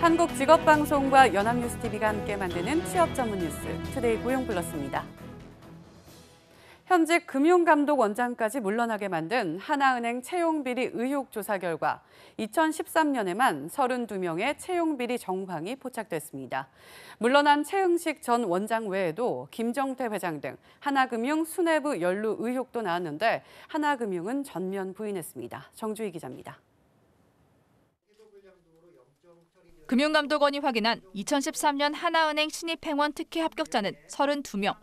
한국직업방송과 연합뉴스TV가 함께 만드는 취업 전문 뉴스 투데이 고용플러스입니다. 현직 금융감독원장까지 물러나게 만든 하나은행 채용비리 의혹 조사 결과 2013년에만 32명의 채용비리 정황이 포착됐습니다. 물러난 최흥식 전 원장 외에도 김정태 회장 등 하나금융 수뇌부 연루 의혹도 나왔는데 하나금융은 전면 부인했습니다. 정주희 기자입니다. 금융감독원이 확인한 2013년 하나은행 신입행원 특혜 합격자는 32명.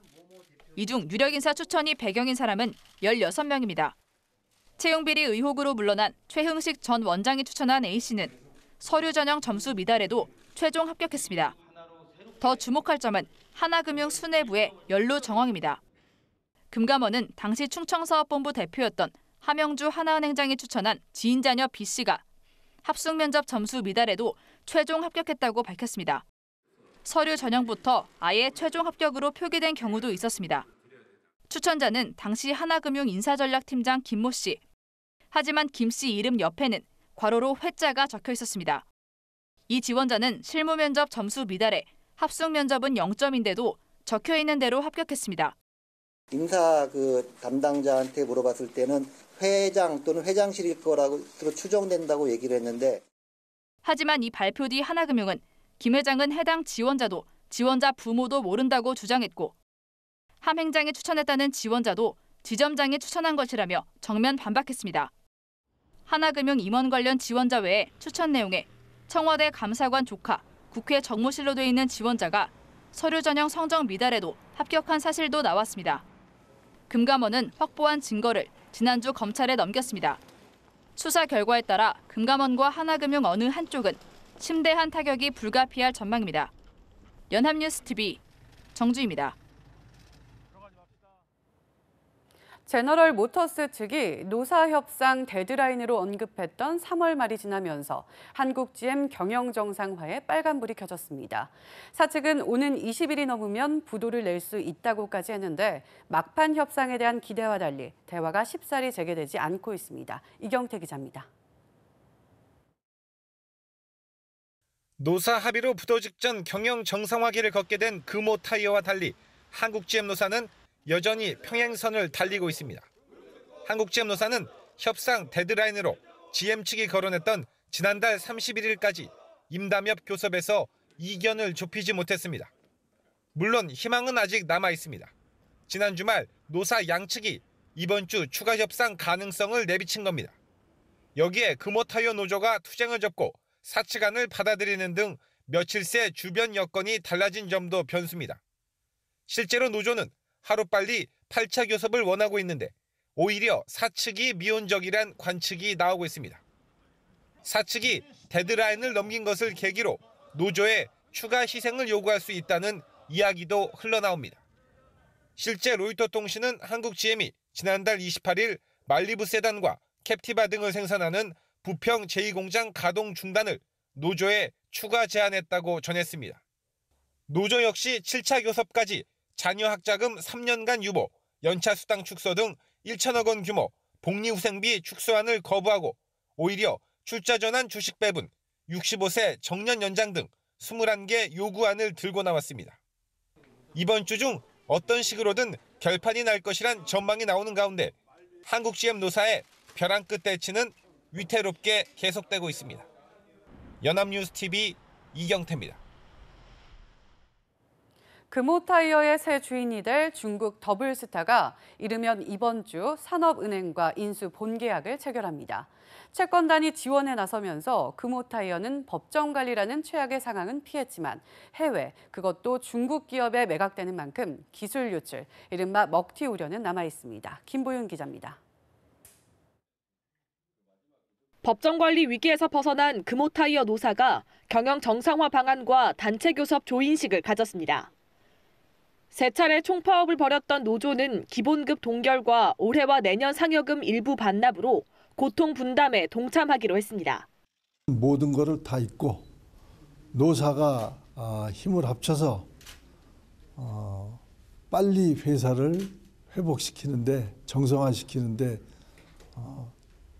이 중 유력인사 추천이 배경인 사람은 16명입니다. 채용비리 의혹으로 물러난 최흥식 전 원장이 추천한 A씨는 서류 전형 점수 미달에도 최종 합격했습니다. 더 주목할 점은 하나금융 수뇌부의 연루 정황입니다. 금감원은 당시 충청사업본부 대표였던 하명주 하나은행장이 추천한 지인 자녀 B씨가 합숙 면접 점수 미달에도 최종 합격했다고 밝혔습니다. 서류 전형부터 아예 최종 합격으로 표기된 경우도 있었습니다. 추천자는 당시 하나금융 인사전략팀장 김모 씨. 하지만 김 씨 이름 옆에는 괄호로 회자가 적혀 있었습니다. 이 지원자는 실무 면접 점수 미달에 합숙 면접은 0점인데도 적혀 있는 대로 합격했습니다. 인사 담당자한테 물어봤을 때는 회장 또는 회장실일 거라고 추정된다고 얘기를 했는데 하지만 이 발표 뒤 하나금융은 김 회장은 해당 지원자도 지원자 부모도 모른다고 주장했고 함 행장이 추천했다는 지원자도 지점장이 추천한 것이라며 정면 반박했습니다. 하나금융 임원 관련 지원자 외에 추천 내용에 청와대 감사관 조카, 국회 정무실로 돼 있는 지원자가 서류 전형 성적 미달에도 합격한 사실도 나왔습니다. 금감원은 확보한 증거를 지난주 검찰에 넘겼습니다. 수사 결과에 따라 금감원과 하나금융 어느 한쪽은 심대한 타격이 불가피할 전망입니다. 연합뉴스TV 정주희입니다. 제너럴 모터스 측이 노사협상 데드라인으로 언급했던 3월 말이 지나면서 한국 GM 경영 정상화에 빨간불이 켜졌습니다. 사측은 오는 20일이 넘으면 부도를 낼 수 있다고까지 했는데 막판 협상에 대한 기대와 달리 대화가 쉽사리 재개되지 않고 있습니다. 이경태 기자입니다. 노사 합의로 부도 직전 경영 정상화기를 걷게 된 금호 타이어와 달리 한국 GM 노사는 여전히 평행선을 달리고 있습니다. 한국 GM 노사는 협상 데드라인으로 GM 측이 거론했던 지난달 31일까지 임담협 교섭에서 이견을 좁히지 못했습니다. 물론 희망은 아직 남아 있습니다. 지난 주말 노사 양측이 이번 주 추가 협상 가능성을 내비친 겁니다. 여기에 금호 타이어 노조가 투쟁을 접고 사측안을 받아들이는 등 며칠 새 주변 여건이 달라진 점도 변수입니다. 실제로 노조는 하루빨리 8차 교섭을 원하고 있는데 오히려 사측이 미온적이란 관측이 나오고 있습니다. 사측이 데드라인을 넘긴 것을 계기로 노조에 추가 희생을 요구할 수 있다는 이야기도 흘러나옵니다. 실제 로이터 통신은 한국 GM이 지난달 28일 말리부 세단과 캡티바 등을 생산하는 부평 제2공장 가동 중단을 노조에 추가 제안했다고 전했습니다. 노조 역시 7차 교섭까지 자녀 학자금 3년간 유보, 연차 수당 축소 등 1천억 원 규모 복리후생비 축소안을 거부하고 오히려 출자 전환 주식 배분, 65세 정년 연장 등 21개 요구안을 들고 나왔습니다. 이번 주 중 어떤 식으로든 결판이 날 것이란 전망이 나오는 가운데 한국 GM 노사의 벼랑 끝 대치는 위태롭게 계속되고 있습니다. 연합뉴스TV 이경태입니다. 금호타이어의 새 주인이 될 중국 더블스타가 이르면 이번 주 산업은행과 인수 본계약을 체결합니다. 채권단이 지원에 나서면서 금호타이어는 법정 관리라는 최악의 상황은 피했지만 해외, 그것도 중국 기업에 매각되는 만큼 기술 유출, 이른바 먹튀 우려는 남아 있습니다. 김보윤 기자입니다. 법정 관리 위기에서 벗어난 금호타이어 노사가 경영 정상화 방안과 단체 교섭 조인식을 가졌습니다. 세 차례 총파업을 벌였던 노조는 기본급 동결과 올해와 내년 상여금 일부 반납으로 고통 분담에 동참하기로 했습니다. 모든 것을 다 잊고 노사가 힘을 합쳐서 빨리 회사를 회복시키는데 정상화시키는데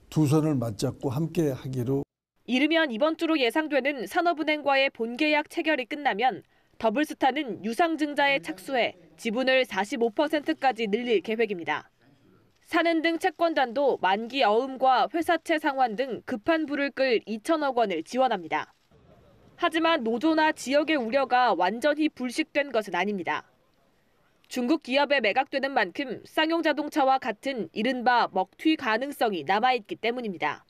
두 손을 맞잡고 함께 하기로. 이르면 이번 주로 예상되는 산업은행과의 본계약 체결이 끝나면 더블스타는 유상증자에 착수해 지분을 45%까지 늘릴 계획입니다. 산은등 채권단도 만기 어음과 회사채 상환 등 급한 불을 끌 2천억 원을 지원합니다. 하지만 노조나 지역의 우려가 완전히 불식된 것은 아닙니다. 중국 기업에 매각되는 만큼 쌍용자동차와 같은 이른바 먹튀 가능성이 남아있기 때문입니다.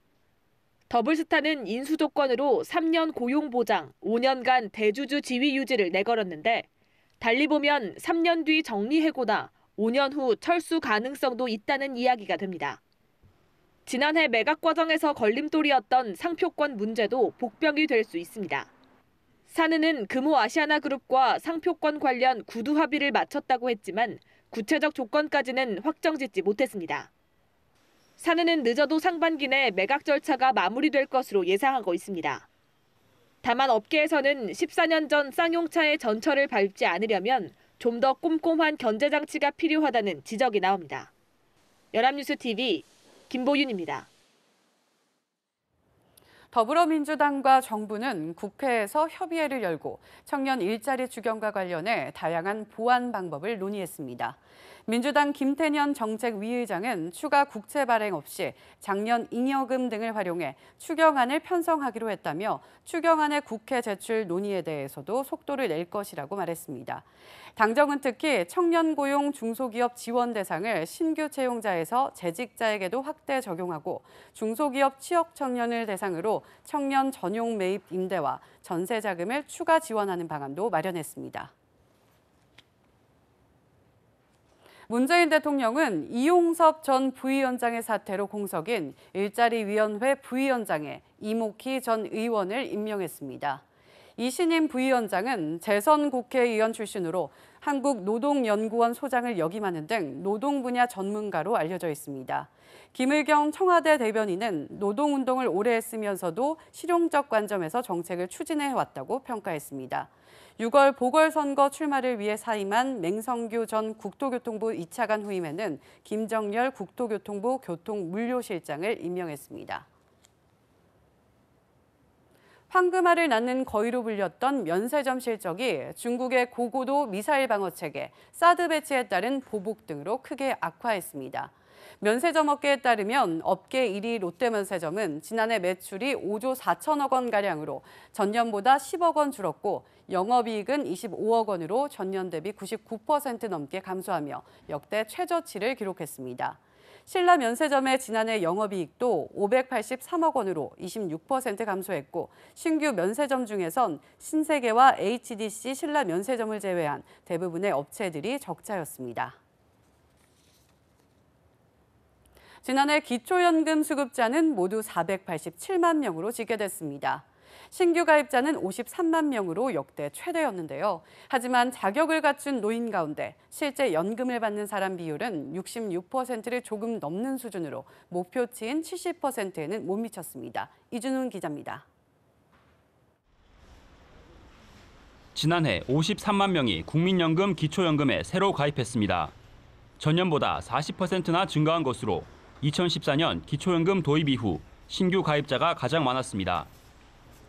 더블스타는 인수 조건으로 3년 고용 보장, 5년간 대주주 지위 유지를 내걸었는데 달리 보면 3년 뒤 정리해고나 5년 후 철수 가능성도 있다는 이야기가 됩니다. 지난해 매각 과정에서 걸림돌이었던 상표권 문제도 복병이 될 수 있습니다. 산은은 금호아시아나그룹과 상표권 관련 구두 합의를 마쳤다고 했지만 구체적 조건까지는 확정짓지 못했습니다. 산은은 늦어도 상반기 내 매각 절차가 마무리될 것으로 예상하고 있습니다. 다만 업계에서는 14년 전 쌍용차의 전철을 밟지 않으려면 좀 더 꼼꼼한 견제 장치가 필요하다는 지적이 나옵니다. 연합뉴스 TV 김보윤입니다. 더불어민주당과 정부는 국회에서 협의회를 열고 청년 일자리 주경과 관련해 다양한 보완 방법을 논의했습니다. 민주당 김태년 정책위의장은 추가 국채 발행 없이 작년 잉여금 등을 활용해 추경안을 편성하기로 했다며 추경안의 국회 제출 논의에 대해서도 속도를 낼 것이라고 말했습니다. 당정은 특히 청년 고용 중소기업 지원 대상을 신규 채용자에서 재직자에게도 확대 적용하고 중소기업 취업 청년을 대상으로 청년 전용 매입 임대와 전세 자금을 추가 지원하는 방안도 마련했습니다. 문재인 대통령은 이용섭 전 부위원장의 사퇴로 공석인 일자리위원회 부위원장에 이목희 전 의원을 임명했습니다. 이 신임 부위원장은 재선 국회의원 출신으로 한국노동연구원 소장을 역임하는 등 노동 분야 전문가로 알려져 있습니다. 김의겸 청와대 대변인은 노동운동을 오래 했으면서도 실용적 관점에서 정책을 추진해왔다고 평가했습니다. 6월 보궐선거 출마를 위해 사임한 맹성규 전 국토교통부 2차관 후임에는 김정열 국토교통부 교통물류실장을 임명했습니다. 황금알을 낳는 거위로 불렸던 면세점 실적이 중국의 고고도 미사일 방어 체계 사드 배치에 따른 보복 등으로 크게 악화했습니다. 면세점 업계에 따르면 업계 1위 롯데면세점은 지난해 매출이 5조 4천억 원가량으로 전년보다 10억 원 줄었고 영업이익은 25억 원으로 전년 대비 99% 넘게 감소하며 역대 최저치를 기록했습니다. 신라 면세점의 지난해 영업이익도 583억 원으로 26% 감소했고 신규 면세점 중에선 신세계와 HDC 신라 면세점을 제외한 대부분의 업체들이 적자였습니다. 지난해 기초연금 수급자는 모두 487만 명으로 집계됐습니다. 신규 가입자는 53만 명으로 역대 최대였는데요. 하지만 자격을 갖춘 노인 가운데 실제 연금을 받는 사람 비율은 66%를 조금 넘는 수준으로 목표치인 70%에는 못 미쳤습니다. 이준훈 기자입니다. 지난해 53만 명이 국민연금 기초연금에 새로 가입했습니다. 전년보다 40%나 증가한 것으로 2014년 기초연금 도입 이후 신규 가입자가 가장 많았습니다.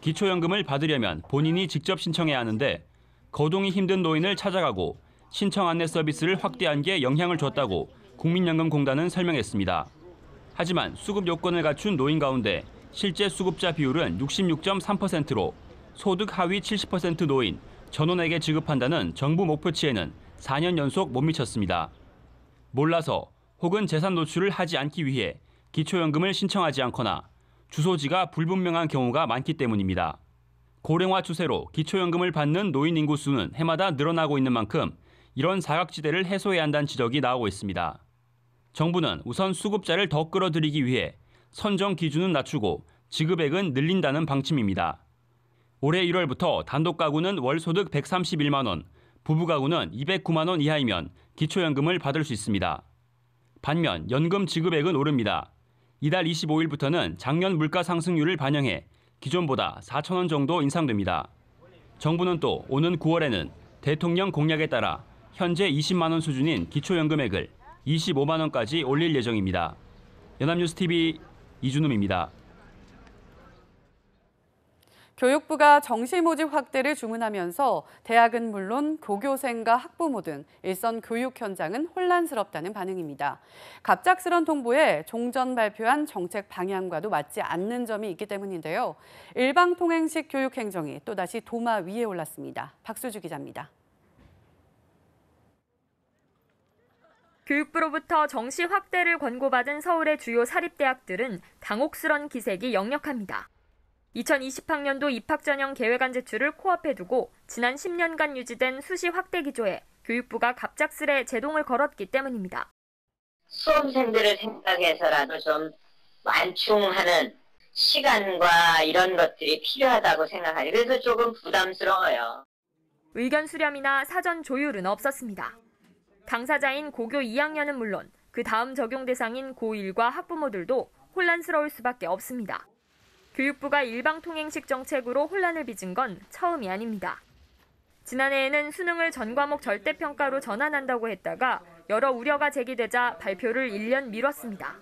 기초연금을 받으려면 본인이 직접 신청해야 하는데 거동이 힘든 노인을 찾아가고 신청 안내 서비스를 확대한 게 영향을 줬다고 국민연금공단은 설명했습니다. 하지만 수급 요건을 갖춘 노인 가운데 실제 수급자 비율은 66.3%로 소득 하위 70% 노인 전원에게 지급한다는 정부 목표치에는 4년 연속 못 미쳤습니다. 몰라서 혹은 재산 노출을 하지 않기 위해 기초연금을 신청하지 않거나 주소지가 불분명한 경우가 많기 때문입니다. 고령화 추세로 기초연금을 받는 노인 인구 수는 해마다 늘어나고 있는 만큼 이런 사각지대를 해소해야 한다는 지적이 나오고 있습니다. 정부는 우선 수급자를 더 끌어들이기 위해 선정 기준은 낮추고 지급액은 늘린다는 방침입니다. 올해 1월부터 단독 가구는 월 소득 131만 원, 부부 가구는 209만 원 이하이면 기초연금을 받을 수 있습니다. 반면 연금 지급액은 오릅니다. 이달 25일부터는 작년 물가 상승률을 반영해 기존보다 4천 원 정도 인상됩니다. 정부는 또 오는 9월에는 대통령 공약에 따라 현재 20만 원 수준인 기초연금액을 25만 원까지 올릴 예정입니다. 연합뉴스 TV 이준음입니다. 교육부가 정시 모집 확대를 주문하면서 대학은 물론 고교생과 학부모 등 일선 교육 현장은 혼란스럽다는 반응입니다. 갑작스런 통보에 종전 발표한 정책 방향과도 맞지 않는 점이 있기 때문인데요. 일방통행식 교육 행정이 또다시 도마 위에 올랐습니다. 박수주 기자입니다. 교육부로부터 정시 확대를 권고받은 서울의 주요 사립대학들은 당혹스런 기색이 역력합니다. 2020학년도 입학 전형 계획안 제출을 코앞에 두고 지난 10년간 유지된 수시 확대 기조에 교육부가 갑작스레 제동을 걸었기 때문입니다. 수험생들을 생각해서라도 좀 완충하는 시간과 이런 것들이 필요하다고 생각하니 그래서 조금 부담스러워요. 의견 수렴이나 사전 조율은 없었습니다. 당사자인 고교 2학년은 물론 그 다음 적용 대상인 고1과 학부모들도 혼란스러울 수밖에 없습니다. 교육부가 일방통행식 정책으로 혼란을 빚은 건 처음이 아닙니다. 지난해에는 수능을 전 과목 절대평가로 전환한다고 했다가 여러 우려가 제기되자 발표를 1년 미뤘습니다.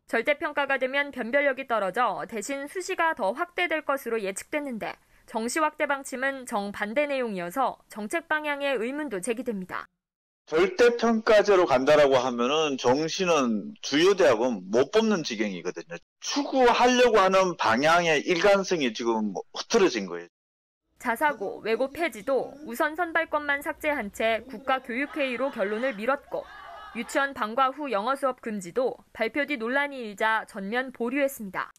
절대평가가 되면 변별력이 떨어져 대신 수시가 더 확대될 것으로 예측됐는데 정시 확대 방침은 정반대 내용이어서 정책 방향에 의문도 제기됩니다. 절대평가제로 간다라고 하면은 정시는 주요 대학은 못 뽑는 지경이거든요. 추구하려고 하는 방향의 일관성이 지금 흐트러진 거예요. 자사고, 외고 폐지도 우선 선발권만 삭제한 채 국가교육회의로 결론을 미뤘고 유치원 방과 후 영어 수업 금지도 발표 뒤 논란이 일자 전면 보류했습니다.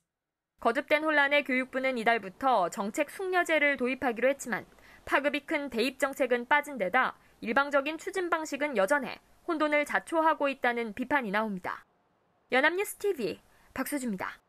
거듭된 혼란에 교육부는 이달부터 정책 숙려제를 도입하기로 했지만 파급이 큰 대입 정책은 빠진 데다 일방적인 추진 방식은 여전해 혼돈을 자초하고 있다는 비판이 나옵니다. 연합뉴스 TV 박수주입니다.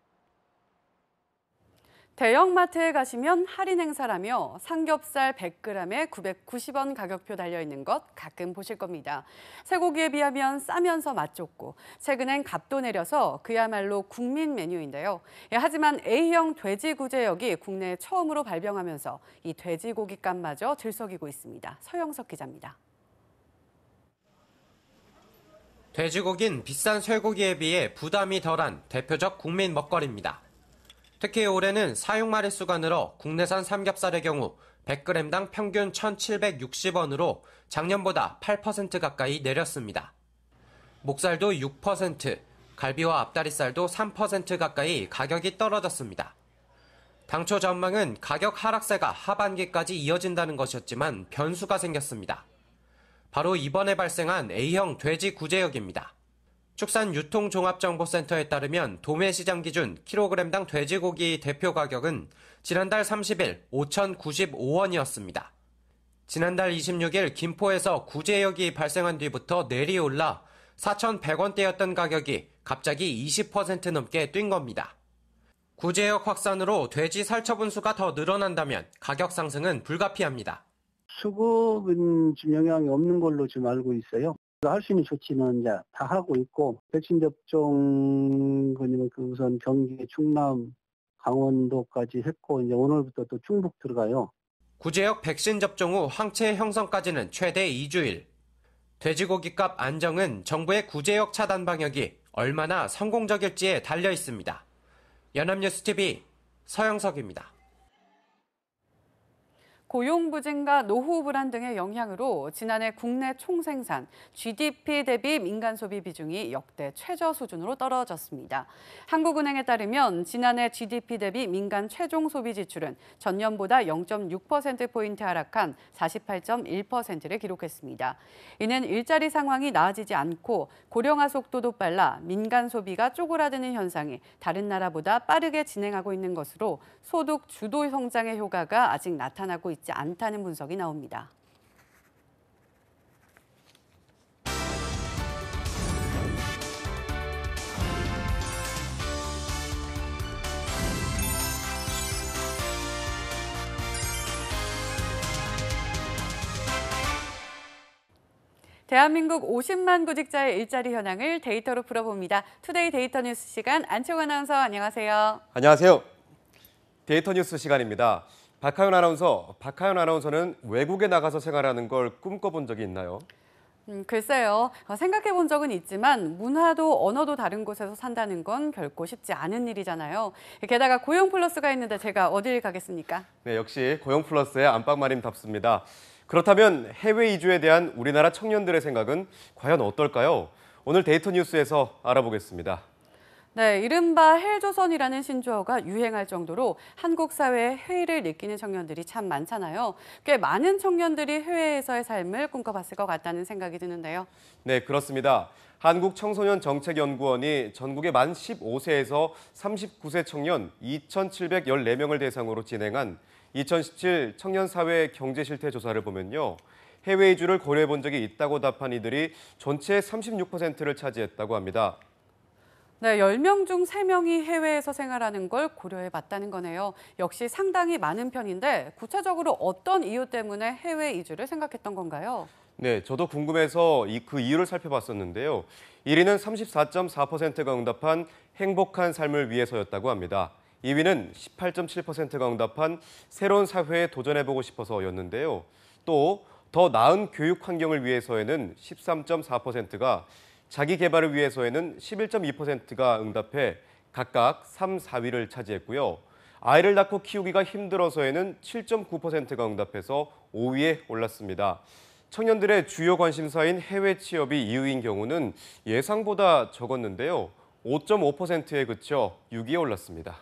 대형마트에 가시면 할인 행사라며 삼겹살 100g에 990원 가격표 달려있는 것 가끔 보실 겁니다. 쇠고기에 비하면 싸면서 맛 좋고 최근엔 값도 내려서 그야말로 국민 메뉴인데요. 하지만 A형 돼지 구제역이 국내에 처음으로 발병하면서 이 돼지고기 값마저 들썩이고 있습니다. 서영석 기자입니다. 돼지고기는 비싼 쇠고기에 비해 부담이 덜한 대표적 국민 먹거리입니다. 특히 올해는 사육 마리수가 늘어 국내산 삼겹살의 경우 100g당 평균 1,760원으로 작년보다 8% 가까이 내렸습니다. 목살도 6%, 갈비와 앞다리살도 3% 가까이 가격이 떨어졌습니다. 당초 전망은 가격 하락세가 하반기까지 이어진다는 것이었지만 변수가 생겼습니다. 바로 이번에 발생한 A형 돼지 구제역입니다. 축산유통종합정보센터에 따르면 도매시장 기준 킬로그램당 돼지고기 대표 가격은 지난달 30일 5,095원이었습니다. 지난달 26일 김포에서 구제역이 발생한 뒤부터 내리올라 4,100원대였던 가격이 갑자기 20% 넘게 뛴 겁니다. 구제역 확산으로 돼지 살처분 수가 더 늘어난다면 가격 상승은 불가피합니다. 수급은 좀 영향이 없는 걸로 지금 알고 있어요. 할 수 있는 조치는 이제 다 하고 있고 백신 접종 우선 경기, 충남, 강원도까지 했고 이제 오늘부터 또 충북 들어가요. 구제역 백신 접종 후 항체 형성까지는 최대 2주일. 돼지고기값 안정은 정부의 구제역 차단 방역이 얼마나 성공적일지에 달려 있습니다. 연합뉴스 TV 서영석입니다. 고용 부진과 노후 불안 등의 영향으로 지난해 국내 총생산, GDP 대비 민간 소비 비중이 역대 최저 수준으로 떨어졌습니다. 한국은행에 따르면 지난해 GDP 대비 민간 최종 소비 지출은 전년보다 0.6%포인트 하락한 48.1%를 기록했습니다. 이는 일자리 상황이 나아지지 않고 고령화 속도도 빨라 민간 소비가 쪼그라드는 현상이 다른 나라보다 빠르게 진행하고 있는 것으로 소득 주도 성장의 효과가 아직 나타나고 있지 않다는 분석이 나옵니다. 대한민국 50만 구직자의 일자리 현황을 데이터로 풀어봅니다. 투데이 데이터 뉴스 시간 안채호 아나운서 안녕하세요. 안녕하세요. 데이터 뉴스 시간입니다. 박하연 아나운서는 외국에 나가서 생활하는 걸 꿈꿔본 적이 있나요? 글쎄요. 생각해 본 적은 있지만 문화도 언어도 다른 곳에서 산다는 건 결코 쉽지 않은 일이잖아요. 게다가 고용 플러스가 있는데 제가 어딜 가겠습니까? 네, 역시 고용 플러스의 안방마님답습니다. 그렇다면 해외 이주에 대한 우리나라 청년들의 생각은 과연 어떨까요? 오늘 데이터 뉴스에서 알아보겠습니다. 네, 이른바 헬조선이라는 신조어가 유행할 정도로 한국 사회에 해이를 느끼는 청년들이 참 많잖아요. 꽤 많은 청년들이 해외에서의 삶을 꿈꿔봤을 것 같다는 생각이 드는데요. 네, 그렇습니다. 한국청소년정책연구원이 전국의 만 15세에서 39세 청년 2,714명을 대상으로 진행한 2017 청년사회 경제실태 조사를 보면요. 해외 이주를 고려해 본 적이 있다고 답한 이들이 전체의 36%를 차지했다고 합니다. 네, 10명 중 3명이 해외에서 생활하는 걸 고려해 봤다는 거네요. 역시 상당히 많은 편인데 구체적으로 어떤 이유 때문에 해외 이주를 생각했던 건가요? 네, 저도 궁금해서 그 이유를 살펴봤었는데요. 1위는 34.4%가 응답한 행복한 삶을 위해서였다고 합니다. 2위는 18.7%가 응답한 새로운 사회에 도전해보고 싶어서였는데요. 또 더 나은 교육 환경을 위해서에는 13.4%가, 자기 개발을 위해서에는 11.2%가 응답해 각각 3, 4위를 차지했고요. 아이를 낳고 키우기가 힘들어서에는 7.9%가 응답해서 5위에 올랐습니다. 청년들의 주요 관심사인 해외 취업이 2위인 경우는 예상보다 적었는데요. 5.5%에 그쳐 6위에 올랐습니다.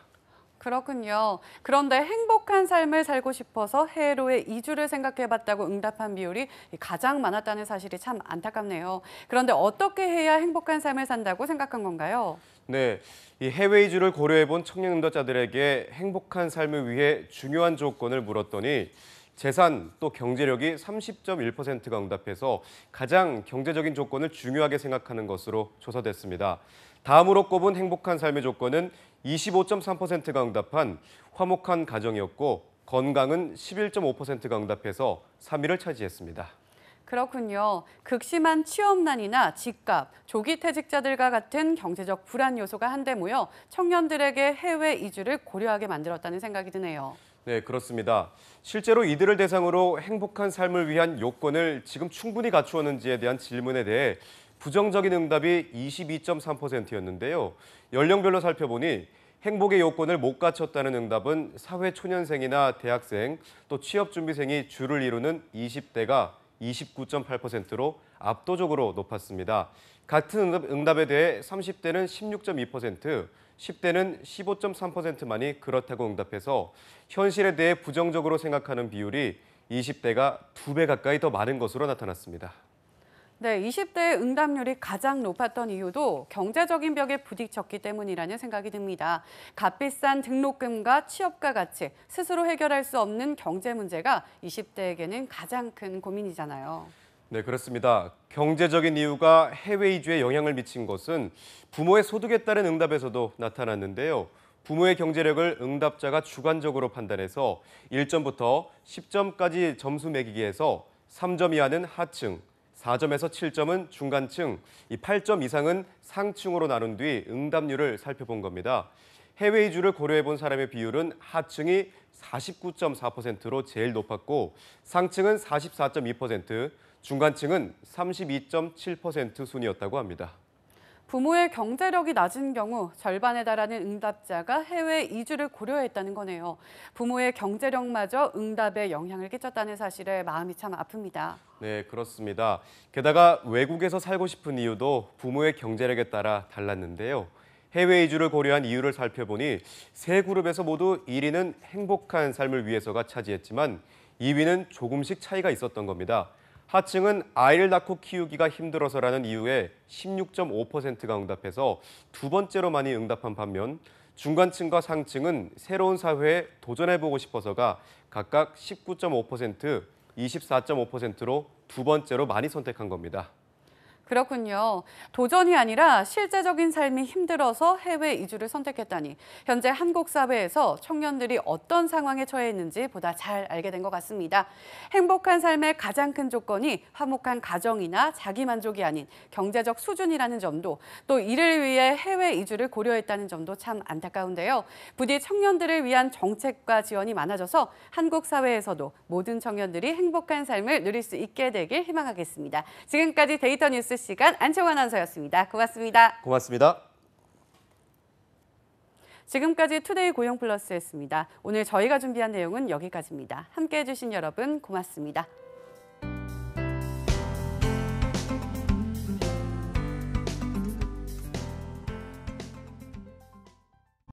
그렇군요. 그런데 행복한 삶을 살고 싶어서 해외로의 이주를 생각해봤다고 응답한 비율이 가장 많았다는 사실이 참 안타깝네요. 그런데 어떻게 해야 행복한 삶을 산다고 생각한 건가요? 네, 이 해외 이주를 고려해본 청년 응답자들에게 행복한 삶을 위해 중요한 조건을 물었더니 재산 또 경제력이 30.1%가 응답해서 가장 경제적인 조건을 중요하게 생각하는 것으로 조사됐습니다. 다음으로 꼽은 행복한 삶의 조건은 25.3%가 응답한 화목한 가정이었고 건강은 11.5%가 응답해서 3위를 차지했습니다. 그렇군요. 극심한 취업난이나 집값, 조기 퇴직자들과 같은 경제적 불안 요소가 한데 모여 청년들에게 해외 이주를 고려하게 만들었다는 생각이 드네요. 네, 그렇습니다. 실제로 이들을 대상으로 행복한 삶을 위한 요건을 지금 충분히 갖추었는지에 대한 질문에 대해 부정적인 응답이 22.3%였는데요. 연령별로 살펴보니 행복의 요건을 못 갖췄다는 응답은 사회초년생이나 대학생, 또 취업준비생이 주를 이루는 20대가 29.8%로 압도적으로 높았습니다. 같은 응답에 대해 30대는 16.2%, 10대는 15.3%만이 그렇다고 응답해서 현실에 대해 부정적으로 생각하는 비율이 20대가 2배 가까이 더 많은 것으로 나타났습니다. 네, 20대의 응답률이 가장 높았던 이유도 경제적인 벽에 부딪혔기 때문이라는 생각이 듭니다. 값비싼 등록금과 취업과 같이 스스로 해결할 수 없는 경제 문제가 20대에게는 가장 큰 고민이잖아요. 네, 그렇습니다. 경제적인 이유가 해외 이주에 영향을 미친 것은 부모의 소득에 따른 응답에서도 나타났는데요. 부모의 경제력을 응답자가 주관적으로 판단해서 1점부터 10점까지 점수 매기기에서 3점 이하는 하층, 4점에서 7점은 중간층, 8점 이상은 상층으로 나눈 뒤 응답률을 살펴본 겁니다. 해외 이주를 고려해본 사람의 비율은 하층이 49.4%로 제일 높았고 상층은 44.2%, 중간층은 32.7% 순이었다고 합니다. 부모의 경제력이 낮은 경우 절반에 달하는 응답자가 해외 이주를 고려했다는 거네요. 부모의 경제력마저 응답에 영향을 끼쳤다는 사실에 마음이 참 아픕니다. 네, 그렇습니다. 게다가 외국에서 살고 싶은 이유도 부모의 경제력에 따라 달랐는데요. 해외 이주를 고려한 이유를 살펴보니 세 그룹에서 모두 1위는 행복한 삶을 위해서가 차지했지만 2위는 조금씩 차이가 있었던 겁니다. 하층은 아이를 낳고 키우기가 힘들어서라는 이유에 16.5%가 응답해서 두 번째로 많이 응답한 반면 중간층과 상층은 새로운 사회에 도전해보고 싶어서가 각각 19.5%, 24.5%로 두 번째로 많이 선택한 겁니다. 그렇군요. 도전이 아니라 실제적인 삶이 힘들어서 해외 이주를 선택했다니 현재 한국 사회에서 청년들이 어떤 상황에 처해 있는지 보다 잘 알게 된 것 같습니다. 행복한 삶의 가장 큰 조건이 화목한 가정이나 자기 만족이 아닌 경제적 수준이라는 점도 또 이를 위해 해외 이주를 고려했다는 점도 참 안타까운데요. 부디 청년들을 위한 정책과 지원이 많아져서 한국 사회에서도 모든 청년들이 행복한 삶을 누릴 수 있게 되길 희망하겠습니다. 지금까지 데이터 뉴스 시간 안채원 아나운서였습니다. 고맙습니다. 고맙습니다. 지금까지 투데이 고용플러스였습니다. 오늘 저희가 준비한 내용은 여기까지입니다. 함께해 주신 여러분 고맙습니다.